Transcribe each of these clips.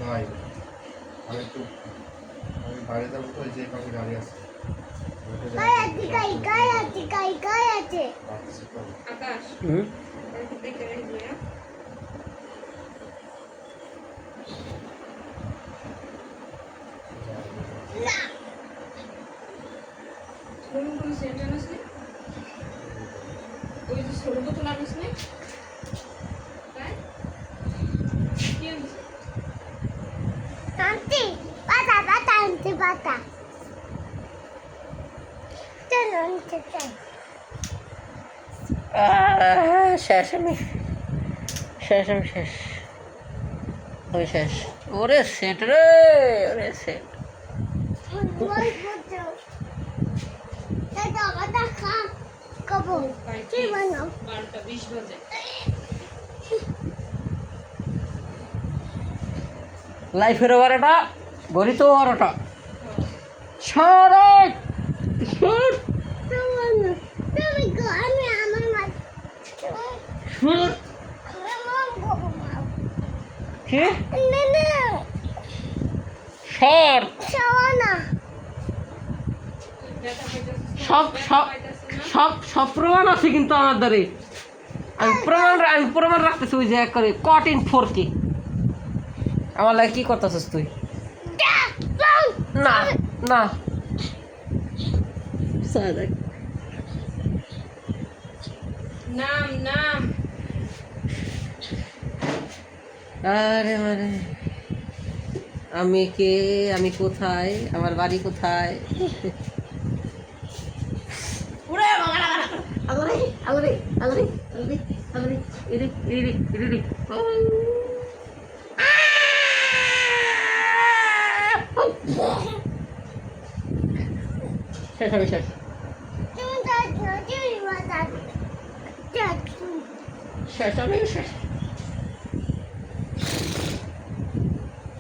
ভাই আমি বাইরে যাবো তো যে কাউকে গাড়ি আছে আকাশ দেখে রাখবি কোন সেন্টার আছে ওই যে ছোট বোতল আনিস না তাই কি আনিস পাতা শেষ আমি শেষ ওই শেষ ওরে সেট রে ওরে সেট লাইফের ওয়ারটা বলি তো ওয়ারটা সারা সব প্রমাণ আছে কিন্তু আমার দ্বারে আমি প্রমাণ রাখতেছি ওই যে এক করে কট ইন 4K আমার লাগে কি করতেছিস তুই না না নাম আরে মানে আমি কে আমি কোথায় আমার বাড়ি কোথায় শেষ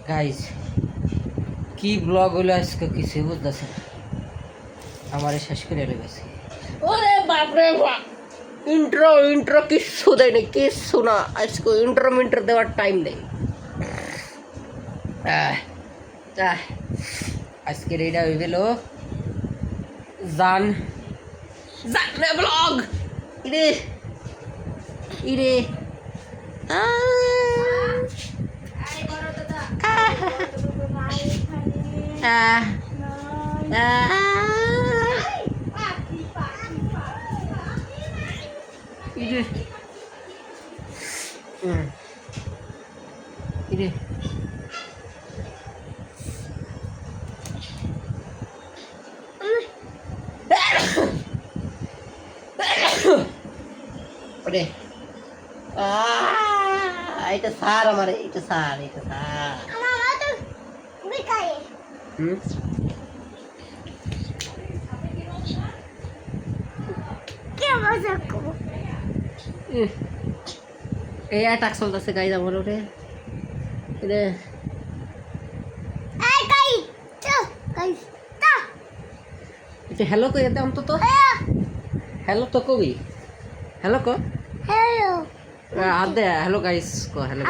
গাইজ কি ব্লগ হলো আজকে কিছু বুঝতেছে না আমার শেষ করে লেগেছে ওরে বাপরে বাপ ইন্ট্রো কিচ্ছু দেয় না কিচ্ছু না আজকে ইন্ট্রো দেওয়ার টাইম নেই আজকের এইটা হয়ে গেল জান ব্লগ ইরে ইরে এটা সার আমার এটা সার এই অ্যাটাক চলতেছে গাইজ আমার ওরে এটা হ্যালো কই এতে অন্তত হ্যালো তো কবি হ্যালো ক আদে হ্যালো গাইস ক হ্যালো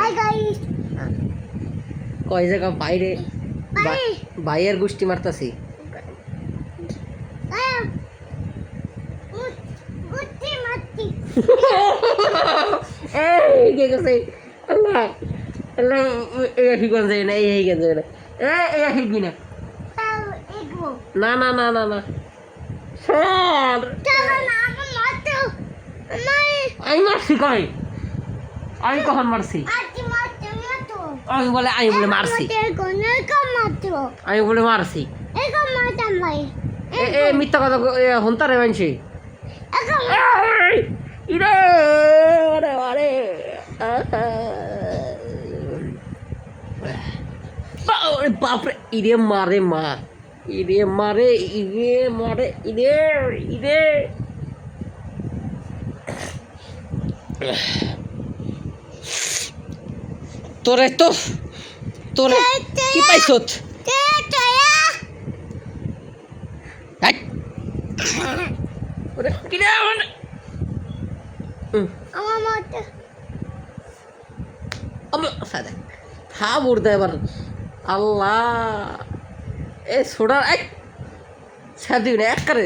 কয় জায়গা বাইরে বাইয়ের গোষ্ঠী মারতাছি এই কে গেছে আল্লাহ আল্লাহ এই ঠিক আছে না এই গেছে না এই ঠিক না না না না না না স্যার আমি মারছি কই আমি কখন মারছি আমি বলে মারছি আমি বলে মারছি এ মিথ্যা কথা হন্তারে মানছি ইরে আরে আরে বাপরে ইরে মারে মা ইরে মারে ইরে তোরে কি পাইছত সাদা হা বুড়দা এবার আল্লাহ এ সোডা এক স্যার দিবি না এক করে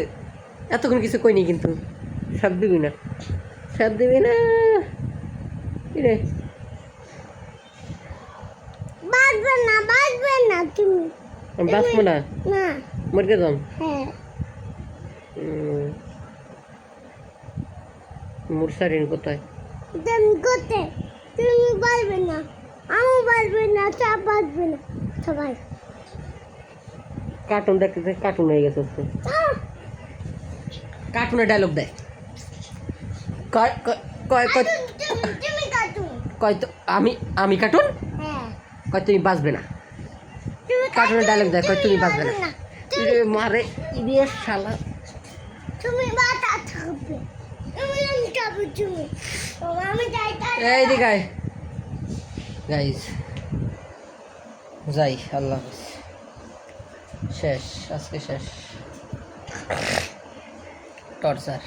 এতক্ষণ কিছু কইনি কিন্তু স্যার দিবি না কি রে বাজবে না তুমি আমি বাঁচবো না না মরে যাম হ্যাঁ মুরসারিন কোথায় তুমি কোথায় তুমি বাজবে না আমি বাজবে না সব বাজবে না সবাই কার্টুন দেখতে কার্টুন হয়ে গেছে আজকে। কার্টুনের ডায়লগ দেয় কয় কয় কয় কয় তুমি কাটুন কয় তো আমি কার্টুন হ্যাঁ কয় তুমি বাঁচবে না কার্টুনের ডায়লগ দেয় কয় তুমি বাঁচবে না ইরে মারে ইরে শালা তুমি বাতা থাকবে তুমি আমি যাবো তুমি আমি যাই এই দিকে গাইস যাই আল্লাহ হাফেজ শেষ আজকে শেষ টর্চার